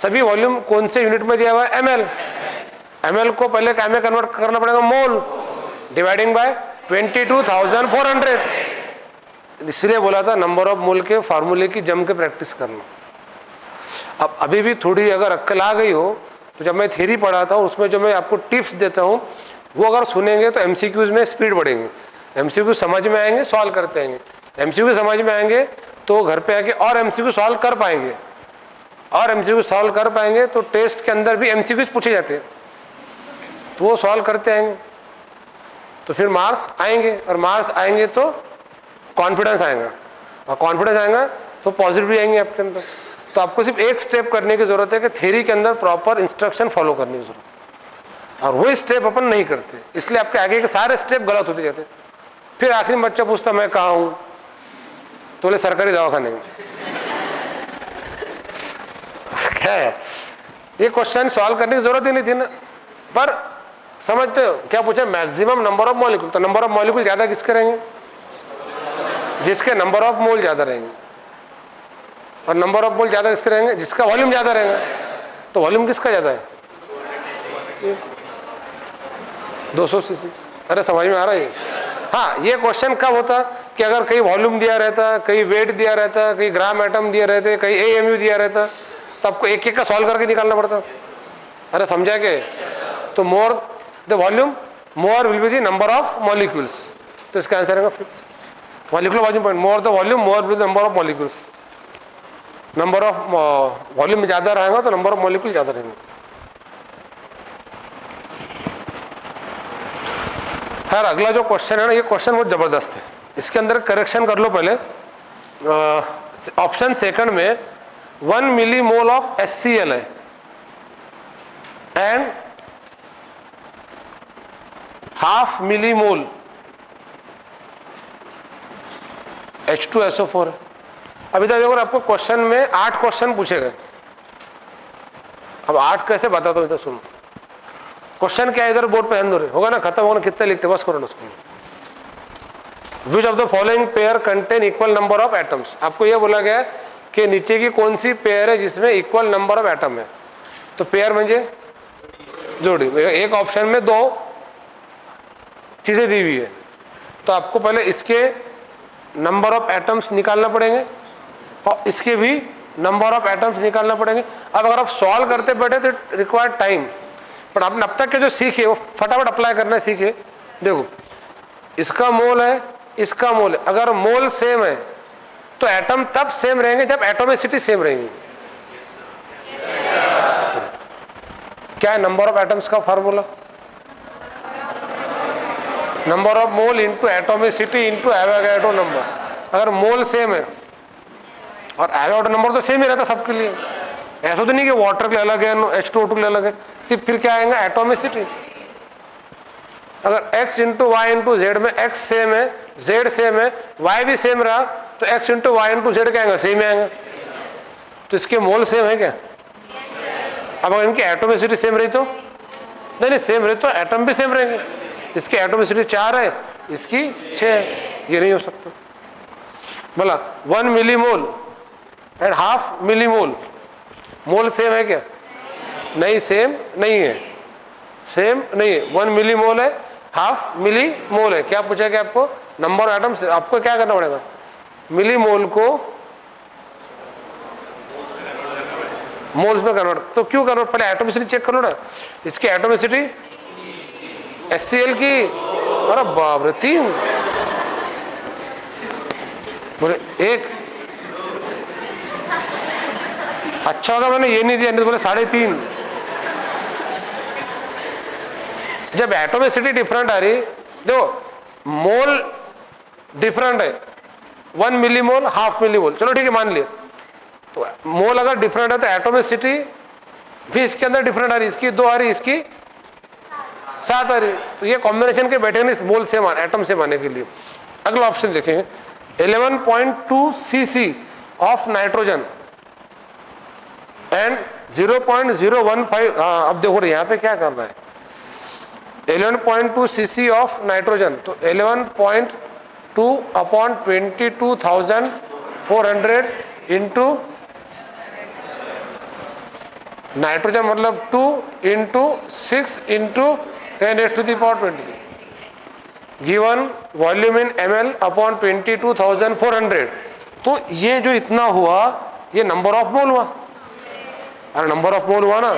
सभी वॉल्यूम कौन से यूनिट में दिया हुआ है? ml। ml को पहले क्या में कन्वर्ट करना पड़ेगा? मोल, डिवाइडिंग बाय 22,400। इसलिए बोला था नंबर ऑफ मोल के फार्मूले की जम के प्रैक्टिस करना। अब अभी भी थोड़ी अगर अक्ल आ गई हो तो जब मैं थ्योरी पढ़ाता हूँ उसमें जो मैं आपको टिप्स देता हूँ वो अगर सुनेंगे तो एमसीक्यूज में स्पीड बढ़ेंगे, एमसीक्यू समझ में आएंगे, सॉल्व करते आएंगे, एमसीक्यू समझ में आएंगे तो घर पे आके और एमसीक्यू सॉल्व कर पाएंगे, और एमसीक्यू सॉल्व कर पाएंगे तो टेस्ट के अंदर भी एमसीक्यूज पूछे जाते हैं तो वो सॉल्व करते आएंगे तो फिर मार्क्स आएंगे, और मार्क्स आएंगे तो कॉन्फिडेंस आएगा, और कॉन्फिडेंस आएगा तो पॉजिटिव आएंगे आपके अंदर। तो आपको सिर्फ एक स्टेप करने की जरूरत है कि थ्योरी के अंदर प्रॉपर इंस्ट्रक्शन फॉलो करने की जरूरत है, और वो स्टेप अपन नहीं करते, इसलिए आपके आगे के सारे स्टेप गलत होते जाते। फिर आखिरी में बच्चा पूछता मैं कहाँ हूँ, तो बोले सरकारी दवाखाने में। क्या है ये क्वेश्चन सॉल्व करने की जरूरत ही नहीं थी ना। पर समझते हो क्या पूछा? Maximum number of molecule. तो नंबर ऑफ मॉलिक्यूल ज्यादा किसके रहेंगे? जिसके नंबर ऑफ मोल ज्यादा रहेंगे। और नंबर ऑफ मोल ज्यादा किसके रहेंगे? जिसका वॉल्यूम ज्यादा रहेगा। तो वॉल्यूम किसका ज्यादा है? 200 सीसी। अरे समझ में आ रहा है? हाँ, ये क्वेश्चन कब होता कि अगर कहीं वॉल्यूम दिया रहता, कहीं वेट दिया रहता, कहीं ग्राम एटम दिया रहते, कहीं एएमयू दिया रहता, तो आपको एक एक का सॉल्व करके निकालना पड़ता। अरे समझा के? तो more the volume more will be the number of molecules. तो इसका आंसर है fix molecular volume point. More the volume more will the number of molecules. Number of volume ज्यादा रहेगा तो नंबर ऑफ मॉलिक्यूल ज्यादा रहेंगे। यार अगला जो क्वेश्चन है ना, ये क्वेश्चन बहुत जबरदस्त है, इसके अंदर करेक्शन कर लो पहले। ऑप्शन सेकंड में 1 मिलीमोल ऑफ HCl है एंड 0.5 मिलीमोल H2SO4 है। अभी तक अगर आपको क्वेश्चन में 8 क्वेश्चन पूछे गए, अब 8 कैसे बताता हूं, इधर सुनो। क्वेश्चन क्या है इधर बोर्ड पे हैंड रहे होगा ना, खत्म होगा ना, कितने लिखते बस करो ना उसको। Which of the following pair contain equal number of atoms. आपको यह बोला गया कि नीचे की कौन सी पेयर है जिसमें इक्वल नंबर ऑफ एटम है। तो पेयर म्हणजे जोड़ी। एक ऑप्शन में 2 चीजें दी हुई है, तो आपको पहले इसके नंबर ऑफ एटम्स निकालना पड़ेंगे और इसके भी नंबर ऑफ एटम्स निकालना पड़ेंगे। अब अगर आप सॉल्व करते बैठे तो रिक्वायर्ड टाइम, पर आपने अब तक के जो सीखे वो फटाफट अप्लाई करना सीखे। देखो इसका मोल है, इसका मोल है, अगर मोल सेम है तो एटम तब सेम रहेंगे जब एटोमिसिटी सेम रहेंगी। क्या है नंबर ऑफ एटम्स का formula? Number of mole into atomicity into Avogadro number. अगर मोल सेम है और एवोगाड्रो नंबर तो सेम ही रहता सबके लिए, ऐसा तो नहीं कि वाटर के लिए अलग है, H2O2 के लिए अलग है, सिर्फ फिर क्या आएगा एटोमिसिटी। अगर x into y into z में x सेम है, z सेम है, y भी सेम रहा तो x into y into z क्या आएगा? सेम आएगा। तो इसके मोल सेम है क्या? अब अगर इनकी एटोमिसिटी सेम रही तो नहीं, सेम रही तो एटम भी सेम रहेंगे। इसकी एटोमिसिटी 4 है, इसकी 6 है, ये नहीं हो सकता। बोला 1 millimole and 0.5 millimole, mole same है क्या? नहीं, सेम नहीं है, सेम नहीं है। 1 मिलीमोल है, 0.5 मिलीमोल है। क्या पूछा गया आपको? Number of atoms. आपको क्या करना पड़ेगा? मिलीमोल को मोल्स में कन्वर्ट। तो क्यों कन्वर्ट? पहले एटोमिसिटी चेक कर लो ना। इसकी एटोमिसिटी HCl की, अरे बाप रे, 3 बोले 1। अच्छा होगा मैंने ये नहीं दिया, नहीं तो बोले 3.5। जब एटोमिसिटी डिफरेंट आ रही, देखो मोल डिफरेंट है, 1 मिलीमोल 0.5 मिलीमोल, चलो ठीक है मान लिया। तो मोल अगर डिफरेंट है तो एटोमिसिटी भी इसके अंदर डिफरेंट आ रही, इसकी 2 आ रही, इसकी 7 आ रही। तो ये कॉम्बिनेशन के बैठे नहीं मोल से एटम से आने के लिए। अगला ऑप्शन देखेंगे 11.2 cc ऑफ नाइट्रोजन एंड 0.015। अब देखो यहाँ पे क्या करना है, 11.2 cc ऑफ नाइट्रोजन, तो 11.2 अपॉन 22,400 इंटू नाइट्रोजन मतलब 2 इंटू 6 इंटू 10⁻23 गिवन वॉल्यूम इन ml अपॉन 22,400। तो ये जो इतना हुआ ये नंबर ऑफ मोल हुआ। अरे नंबर ऑफ मोल हुआ ना।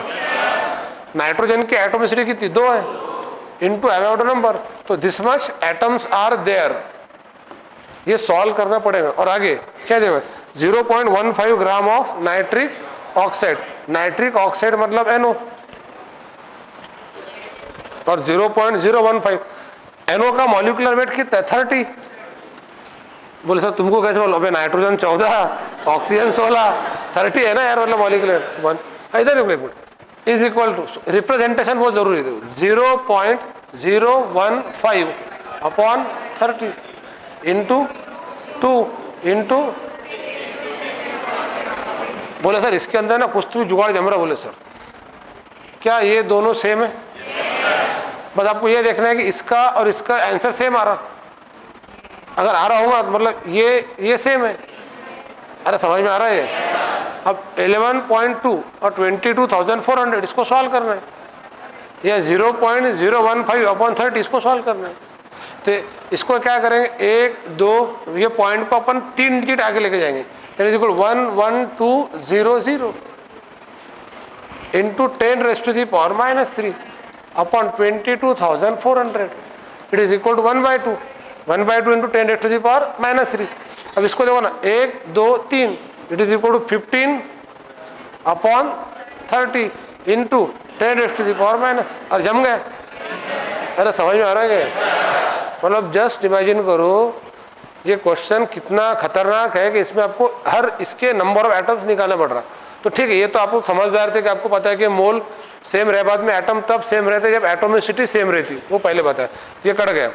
नाइट्रोजन की एटॉमिसिटी कितनी 2 है इंटू एवोगाड्रो नंबर, तो this much atoms are there. ये सॉल्व करना पड़ेगा। और आगे क्या देगा 0.15 gram of nitric oxide. Nitric oxide मतलब NO और 0.015 NO का मॉलिक्यूलर वेट कितना है 30। बोले सर तुमको कैसे बोलो, अबे नाइट्रोजन 14 ऑक्सीजन 16 30 है ना यार, मतलब मॉलिक्यूलर इधर देखो इज इक्वल टू रिप्रेजेंटेशन बहुत जरूरी है 0.015 अपॉन 30 इंटू 2 इंटू। बोले सर इसके अंदर ना कुछ तो जुगाड़ जम रहा। बोले सर क्या ये दोनों सेम है? बस आपको ये देखना है कि इसका और इसका आंसर सेम आ रहा। अगर आ रहा होगा तो मतलब ये सेम है। अरे समझ में आ रहा है ये? अब 11.2 और 22,400 इसको सॉल्व करना है, या 0.015 अपॉन 30 इसको सॉल्व करना है। तो इसको क्या करेंगे 1 2 ये पॉइंट को अपन 3 डिजिट आगे लेके जाएंगे। 11200 into 10⁻³ upon 22,400 it is equal to 1/2 into 10⁻³ अब इसको देखो ना 1 2 3 it is equal to 15 upon 30 into 10⁻⁻। और जम गए। अरे समझ में आ रहा है क्या? मतलब जस्ट इमेजिन करो ये क्वेश्चन कितना खतरनाक है कि इसमें आपको हर इसके नंबर ऑफ एटम्स निकालना पड़ रहा। तो ठीक है ये तो आपको समझदार थे कि आपको पता है कि मोल सेम रहे, बाद में एटम तब सेम रहते जब एटोमिसिटी सेम रहती, वो पहले पता है। ये कट गया।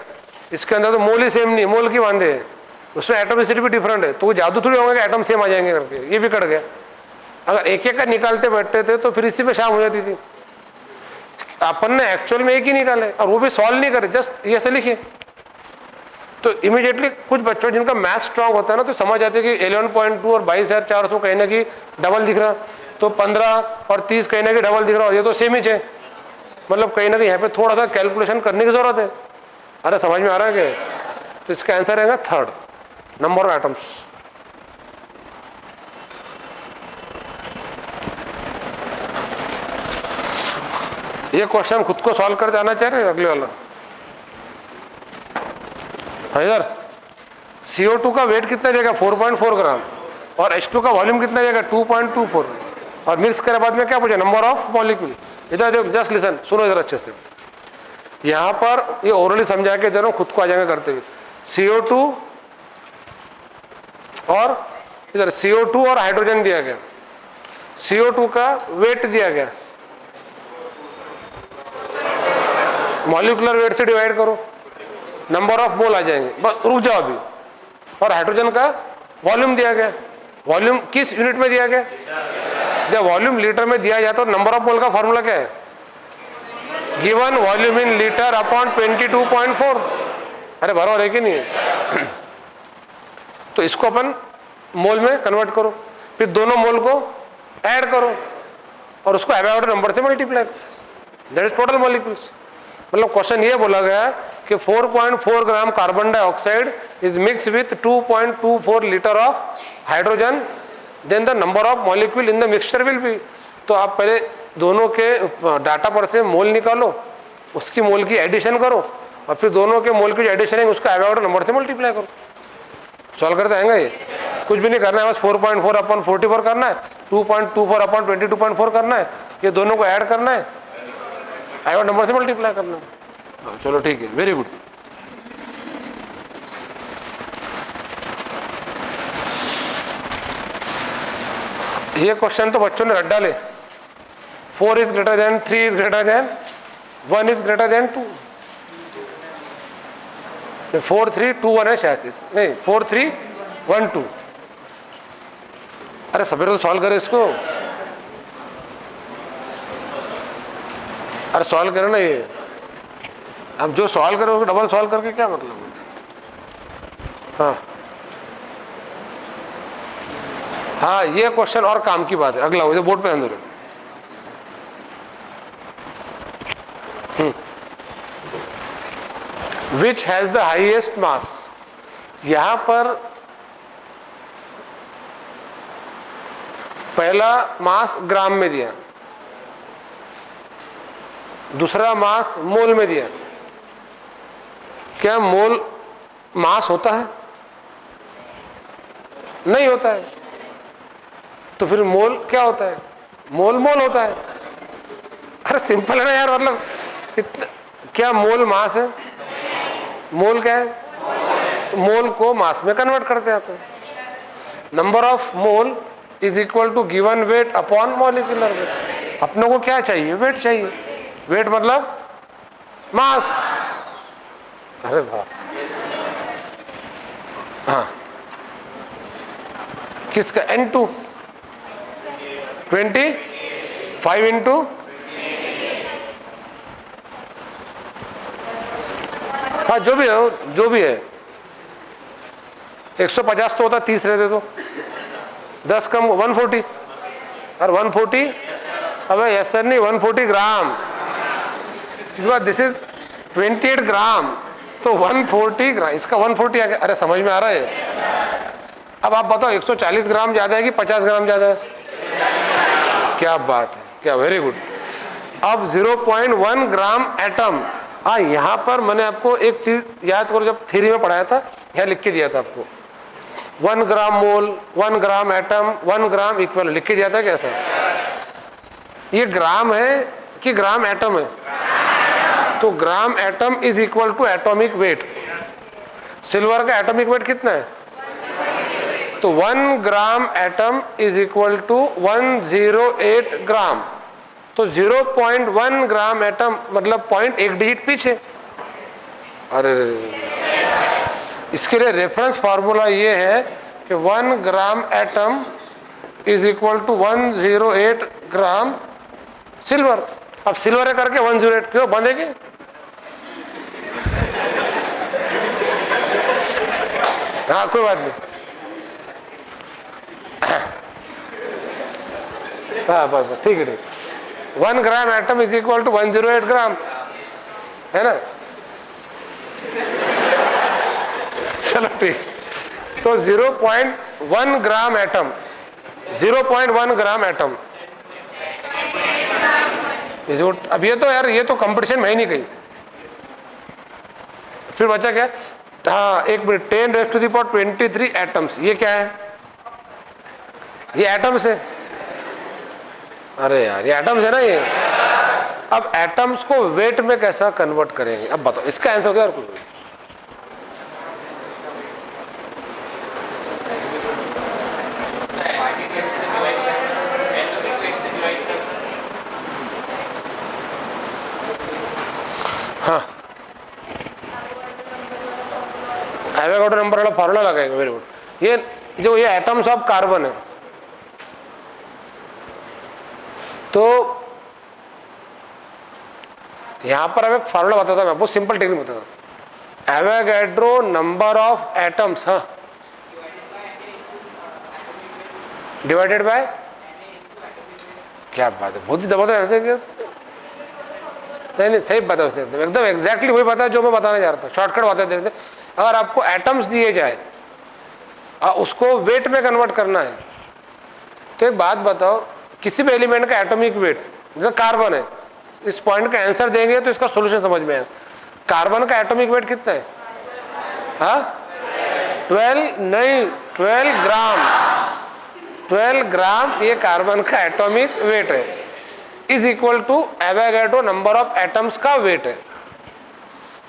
इसके अंदर तो मोल ही सेम नहीं, मोल की वांदे है, उसमें एटोमिसिटी भी डिफरेंट है, तो वो जादू थोड़ी होगा कि एटम सेम आ जाएंगे करके। ये भी कट गया। अगर एक एक का निकालते बैठते थे तो फिर इसी पे शाम हो जाती थी। अपन ने एक्चुअल में एक ही निकाले और वो भी सॉल्व नहीं करे, जस्ट ये से लिखिए। तो इमीडिएटली कुछ बच्चों जिनका मैथ स्ट्रांग होता है ना तो समझ आते कि 11.2 और 22,400 कहीं ना कहीं डबल दिख रहा, तो 15 और 30 कहीं ना कहीं डबल दिख रहा, और ये तो सेम ही है। मतलब कहीं ना कहीं यहाँ पे थोड़ा सा कैलकुलेशन करने की जरूरत है। अरे समझ में आ रहा है क्या? तो इसका आंसर रहेगा 3rd नंबर ऑफ एटम्स। ये क्वेश्चन खुद को सॉल्व कर जाना चाहिए अगले वाला। इधर CO2 का वेट कितना देगा 4.4 ग्राम और H2 का वॉल्यूम कितना देगा 2.24 और मिक्स करने बाद में क्या पूछा नंबर ऑफ मॉलिक्यूल। इधर देखो जस्ट लिसन, सुनो इधर अच्छे से। यहाँ पर ये ओरली समझा के दे रहा हूँ, खुद को आ जाएंगे करते हुए। CO2 और इधर CO2 और हाइड्रोजन दिया गया। CO2 का वेट दिया गया, मॉलिक्यूलर वेट से डिवाइड करो, नंबर ऑफ मोल आ जाएंगे। बस रुक जाओ अभी। और हाइड्रोजन का वॉल्यूम दिया गया। वॉल्यूम किस यूनिट में दिया गया? जब वॉल्यूम लीटर में दिया जाता है तो नंबर ऑफ मोल का फॉर्मूला क्या है? Given volume in litre upon 22.4। अरे बराबर है कि नहीं है? तो इसको अपन मोल में कन्वर्ट करो, फिर दोनों मोल को ऐड करो और उसको एवोगाड्रो नंबर से मल्टीप्लाई करो, दैट इज टोटल मॉलिक्यूल्स। मतलब क्वेश्चन ये बोला गया कि 4.4 gram carbon dioxide is mix with 2.24 litre of hydrogen, then the number of molecule in the mixture will be. तो आप पहले दोनों के डाटा पर से मोल निकालो, उसकी मोल की एडिशन करो और फिर दोनों के मोल की जो एडिशन है उसका एवोगाड्रो नंबर से मल्टीप्लाई करो। सॉल्व करते आएंगे। ये कुछ भी नहीं करना है, बस 4.4 अपॉन 44 करना है, 2.24 अपॉन 22.4 करना है, ये दोनों को ऐड करना है, एवोगाड्रो नंबर से मल्टीप्लाई करना है। चलो ठीक है, वेरी गुड। ये क्वेश्चन तो बच्चों ने रट डाले। 4 is greater than 3 is greater than 1 is greater than 2। 4 3 2 1 है शायद, नहीं 4 3 1 2। अरे सवेरे तो सॉल्व करे इसको। अरे सॉल्व करे ना ये। अब जो सॉल्व करो उसको डबल सॉल्व करके क्या मतलब है? हाँ हाँ, ये क्वेश्चन और काम की बात है। अगला बोर्ड पे अंदर विच हैज द हाईएस्ट मास। यहां पर पहला मास ग्राम में दिया, दूसरा मास मोल में दिया। क्या मोल मास होता है? नहीं होता है। तो फिर मोल क्या होता है? मोल मोल होता है। अरे सिंपल है ना यार, मतलब क्या मोल मास है? मोल क्या है? मोल को मास में कन्वर्ट करते हैं। तो number of mole is equal to given weight upon molecular weight. अपनों को क्या चाहिए? वेट चाहिए। वेट मतलब मास। अरे वाह, हाँ किसका? N2 25 इंटू हाँ जो भी है, जो भी है 150 तो होता, 30 रहते तो 10 कम 140 और 140। अबे यस सर नहीं, 140 ग्राम, दिस इज 28 ग्राम तो 140 ग्राम, इसका 140 आ गया। अरे समझ में आ रहा है? अब आप बताओ 140 ग्राम ज्यादा है कि 50 ग्राम ज्यादा है? क्या बात है, क्या वेरी गुड। अब 0.1 ग्राम एटम। हाँ यहाँ पर मैंने आपको एक चीज याद करो, जब थ्योरी में पढ़ाया था यहाँ लिख के दिया था आपको 1 ग्राम मोल, 1 ग्राम एटम, 1 ग्राम इक्वल लिख के दिया था। कैसा ये ग्राम है कि ग्राम एटम है? तो gram atom is equal to atomic weight. Silver का एटॉमिक वेट कितना है? तो 1 gram atom is equal to 108 gram. तो 0.1 ग्राम एटम मतलब 0.1 डिजिट पीछे। अरे इसके लिए रेफरेंस फार्मूला ये है कि 1 gram atom is equal to 108 gram silver. अब सिल्वर है करके 108 क्यों बंधेगी? हाँ कोई बात नहीं। हाँ बस ठीक है, ठीक। 1 gram atom is equal to 108 gram, है ना? चलो ठीक। तो 0.1 ग्राम एटम, 0.1 ग्राम एटम। अब ये तो यार, ये तो कंपटीशन में ही नहीं गई। फिर बचा क्या? हाँ एक मिनट, 10⁻23 एटम्स। ये क्या है? ये एटम्स है। अरे यार ये एटम्स है ना ये। अब एटम्स को वेट में कैसा कन्वर्ट करेंगे? अब बताओ इसका आंसर क्या? कुछ हाँ एवोगाड्रो नंबर वाला फॉर्मूला लगाएंगे। Very good. ये जो ये एटम्स ऑफ कार्बन है, तो यहां पर अब एक फॉर्मूला बताता मैं, बहुत सिंपल टेक्निक बताता। एवोगाड्रो नंबर ऑफ एटम्स, हाँ डिवाइडेड बाय, क्या बात है, बहुत ही जबरदस्त है। नहीं सही बता उसने, एकदम एग्जैक्टली वही बता जो मैं बताने जा रहा था। शॉर्टकट बता देते। अगर आपको एटम्स दिए जाए और उसको वेट में कन्वर्ट करना है, तो एक बात बताओ, किसी भी एलिमेंट का एटॉमिक वेट, जैसे कार्बन है, इस पॉइंट का आंसर देंगे तो इसका सॉल्यूशन समझ में आएगा। कार्बन का एटॉमिक वेट कितना है? हाँ 12 नहीं 12 ग्राम। 12 ग्राम ये कार्बन का एटॉमिक वेट है, is equal to Avogadro number of atoms का वेट है।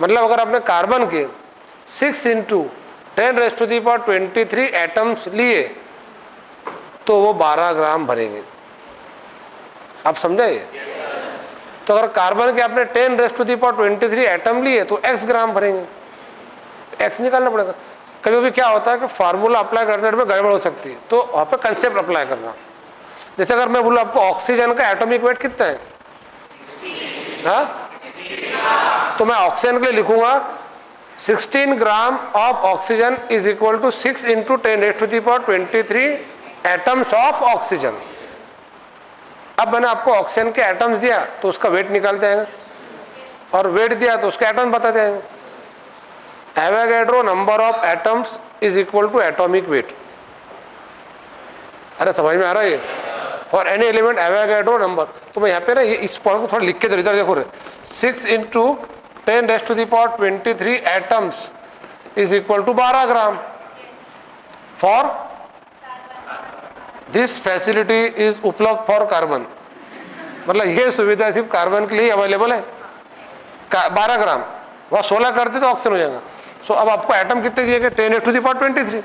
मतलब अगर आपने कार्बन के 6 इंटू 10⁻23 एटम्स लिए तो वो 12 ग्राम भरेंगे। आप समझाइए? तो अगर कार्बन के आपने 10⁻23 एटम लिए तो x ग्राम भरेंगे। x निकालना पड़ेगा। कभी कभी क्या होता है कि फार्मूला अप्लाई करते में गड़बड़ हो सकती है, तो वहाँ पे कंसेप्ट अप्लाई करना। जैसे अगर मैं बोलूँ आपको ऑक्सीजन का एटॉमिक वेट कितना है, हाँ तो मैं ऑक्सीजन के लिए लिखूंगा 16 gram of oxygen is equal to 6 into 10⁻23 atoms of oxygen. अब मैंने आपको ऑक्सीजन के एटम्स दिया तो उसका वेट निकालते हैं। और वेट दिया तो उसके एटम बता देंगे। Avogadro number of atoms is equal to atomic weight. अरे समझ में आ रहा है ये? For any element Avogadro number. तो मैं यहाँ पे ना ये इस पॉइंट को थोड़ा लिख के इधर देखो रे, 6 × 10⁻³ atoms is equal to 12 gram. For this facility is उपलब्ध फॉर कार्बन। मतलब ये सुविधा सिर्फ कार्बन के लिए अवेलेबल है। 12 ग्राम, वह 16 करते तो ऑक्सीजन हो जाएगा। सो अब आपको एटम कितने दिए गए? 10⁻23।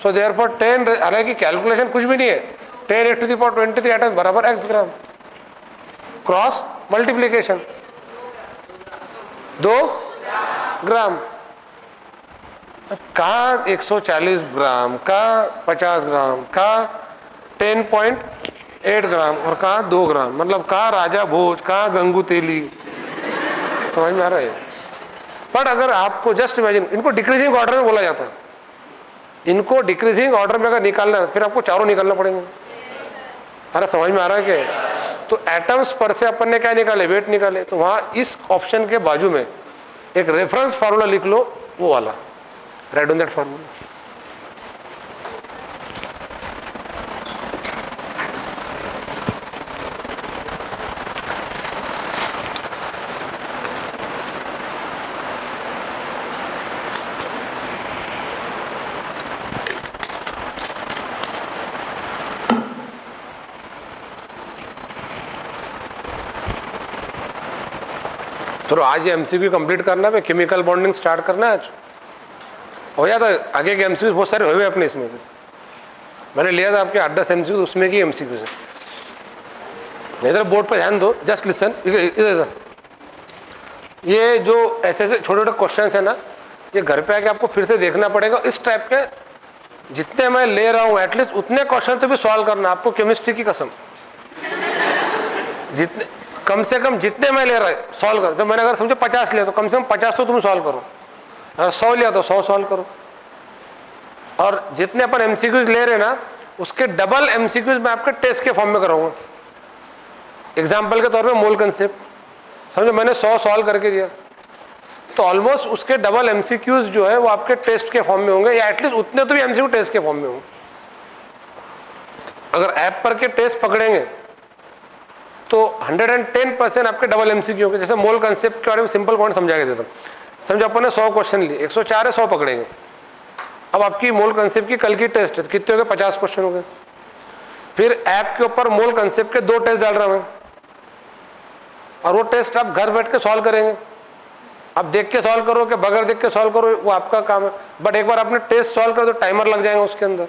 सो देयरफॉर 10, हालांकि कैलकुलेशन कुछ भी नहीं है, 10⁻23 एटम बराबर x ग्राम। क्रॉस मल्टीप्लीकेशन 2 ग्राम। कहाँ 140 ग्राम, कहाँ 50 ग्राम, कहाँ 10.8 ग्राम और कहाँ 2 ग्राम। मतलब कहाँ राजा भोज, कहाँ गंगू तेली। समझ में आ रहा है? बट अगर आपको जस्ट इमेजिन, इनको डिक्रीजिंग ऑर्डर में बोला जाता है। इनको डिक्रीजिंग ऑर्डर में अगर निकालना है फिर आपको चारों निकालना पड़ेंगे। अरे समझ में आ रहा है क्या? तो एटम्स पर से अपन ने क्या निकाले? वेट निकाले। तो वहाँ इस ऑप्शन के बाजू में एक रेफरेंस फार्मूला लिख लो, वो वाला, राइट ऑन दैट फार्मूला। चलो आज ये एमसीक्यू कंप्लीट करना है, केमिकल बॉन्डिंग स्टार्ट करना है आज। हो जाता है, आगे के एमसीक्यू बहुत सारे हुए अपने इसमें। मैंने लिया था आपके 8-10 एमसीक्यू, उसमें की एमसीक्यू से। इधर बोर्ड पर ध्यान दो, जस्ट लिसन। इधर ये जो ऐसे ऐसे छोटे छोटे क्वेश्चन है ना, ये घर पे आके आपको फिर से देखना पड़ेगा। इस टाइप के जितने मैं ले रहा हूँ एटलीस्ट उतने क्वेश्चन तो भी सॉल्व करना आपको, केमिस्ट्री की कसम। जितने कम से कम जितने मैं ले रहा है सॉल्व कर। तो मैंने अगर समझो 50 लिया तो कम से कम 50 तो तुम सॉल्व करो। अगर 100 लिया तो 100 सॉल्व करो। और जितने अपन एमसीक्यूज ले रहे हैं ना, उसके डबल एमसीक्यूज मैं आपके टेस्ट के फॉर्म में कराऊंगा। एग्जाम्पल के तौर पे मोल कंसेप्ट समझो मैंने 100 सॉल्व करके दिया, तो ऑलमोस्ट उसके डबल एमसीक्यूज जो है वो आपके टेस्ट के फॉर्म में होंगे, या एटलीस्ट उतने तो भी एमसीक्यू टेस्ट के फॉर्म में होंगे। अगर ऐप पर के टेस्ट पकड़ेंगे तो 110% आपके डबल एमसीक्यू होंगे। जैसे मोल कंसेप्ट के बारे में सिंपल पॉइंट समझा के देता हूँ। समझो अपन ने 100 क्वेश्चन लिए, 104 है, 100 पकड़ेंगे। अब आपकी मोल कंसेप्ट की कल की टेस्ट है तो कितने हो गए? 50 क्वेश्चन हो गए। फिर ऐप के ऊपर मोल कंसेप्ट के 2 टेस्ट डाल रहा हूँ और वो टेस्ट आप घर बैठ के सॉल्व करेंगे। आप देख के सॉल्व करो कि बगैर देख के सॉल्व करो, वो आपका काम है। बट एक बार आपने टेस्ट सॉल्व कर तो टाइमर लग जाएगा उसके अंदर,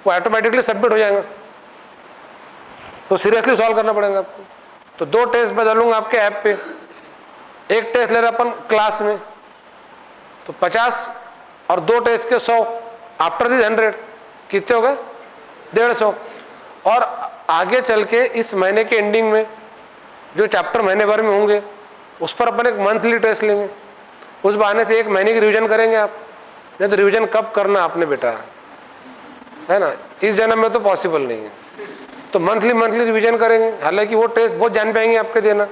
वो ऑटोमेटिकली सबमिट हो जाएगा। तो सीरियसली सॉल्व करना पड़ेगा आपको। तो 2 टेस्ट मैं डालूंगा आपके ऐप पे। एक टेस्ट ले रहे अपन क्लास में तो 50 और 2 टेस्ट के 100, आफ्टर दिस 100 कितने हो गए? 150। और आगे चल के इस महीने के एंडिंग में जो चैप्टर महीने भर में होंगे उस पर अपन एक मंथली टेस्ट लेंगे। उस बहाने से एक महीने की रिवीजन करेंगे आप। नहीं तो रिवीजन कब करना आपने बेटा, है ना? इस जन्म में तो पॉसिबल नहीं है। तो मंथली रिवीजन करेंगे। हालांकि वो टेस्ट बहुत जान पाएंगे आपके देना,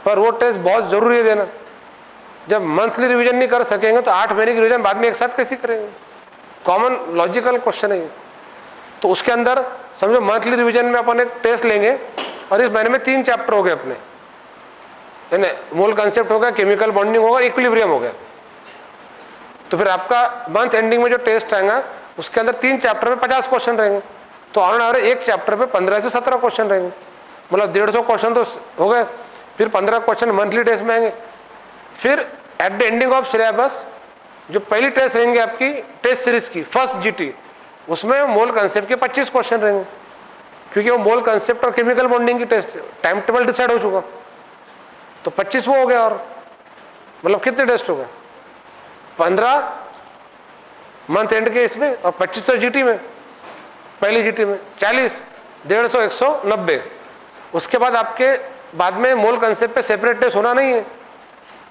पर वो टेस्ट बहुत ज़रूरी है देना। जब मंथली रिवीजन नहीं कर सकेंगे तो 8 महीने की रिवीजन बाद में एक साथ कैसे करेंगे? कॉमन लॉजिकल क्वेश्चन है। तो उसके अंदर समझो मंथली रिवीजन में अपन एक टेस्ट लेंगे और इस महीने में 3 चैप्टर हो गए अपने, यानी मोल कंसेप्ट होगा, केमिकल बॉन्डिंग होगा, इक्विलिब्रियम हो गया। तो फिर आपका मंथ एंडिंग में जो टेस्ट आएगा उसके अंदर 3 चैप्टर में 50 क्वेश्चन रहेंगे। तो ऑन एवरेज एक चैप्टर पे 15 से 17 क्वेश्चन रहेंगे। मतलब 150 क्वेश्चन तो हो गए। फिर 15 क्वेश्चन मंथली टेस्ट में आएंगे। फिर at the ending of syllabus जो पहली टेस्ट रहेंगे आपकी टेस्ट सीरीज की फर्स्ट जीटी, उसमें मोल कंसेप्ट के 25 क्वेश्चन रहेंगे, क्योंकि वो मोल कंसेप्ट और केमिकल बॉन्डिंग की टेस्ट टाइम टेबल डिसाइड हो चुका। तो 25 वो हो गया। और मतलब कितने टेस्ट हो गए? 15 मंथ एंड के इसमें और 25 तो जीटी में, पहली जीटी में 40, 150, 190। उसके बाद आपके बाद में मोल कंसेप्ट पे सेपरेट टेस्ट होना नहीं है।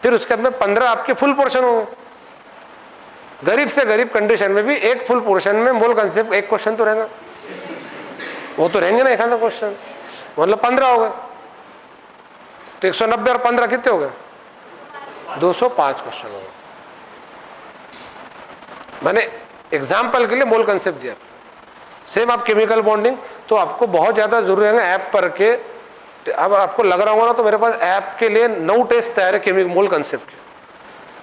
फिर उसके बाद में 15 आपके फुल पोर्शन होंगे। गरीब से गरीब कंडीशन में भी एक फुल पोर्शन में मोल कंसेप्ट एक क्वेश्चन तो रहेगा, वो तो रहेंगे ना, एक आधा क्वेश्चन, मतलब 15 हो गए। तो 190 और 15 कितने हो गए? 205 क्वेश्चन हो गए। मैंने एग्जाम्पल के लिए मोल कंसेप्ट दिया। सेम आप केमिकल बॉन्डिंग, तो आपको बहुत ज़्यादा जरूरी है ऐप पर के। अब आपको लग रहा होगा ना, तो मेरे पास ऐप के लिए 9 टेस्ट तैयार है केमिकल मोल कंसेप्ट के,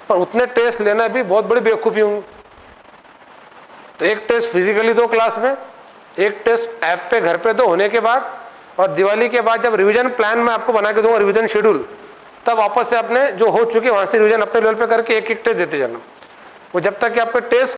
पर उतने टेस्ट लेना भी बहुत बड़ी बेवकूफ़ी होंगी। तो एक टेस्ट फिजिकली दो क्लास में, एक टेस्ट ऐप पे घर पे दो होने के बाद, और दिवाली के बाद जब रिवीजन प्लान मैं आपको बना के दूंगा, रिवीजन शेड्यूल, तब वापस से अपने जो हो चुकी वहाँ से रिवीजन अपने लेवल पे करके एक एक टेस्ट देते जाना। वो जब तक कि आपके टेस्ट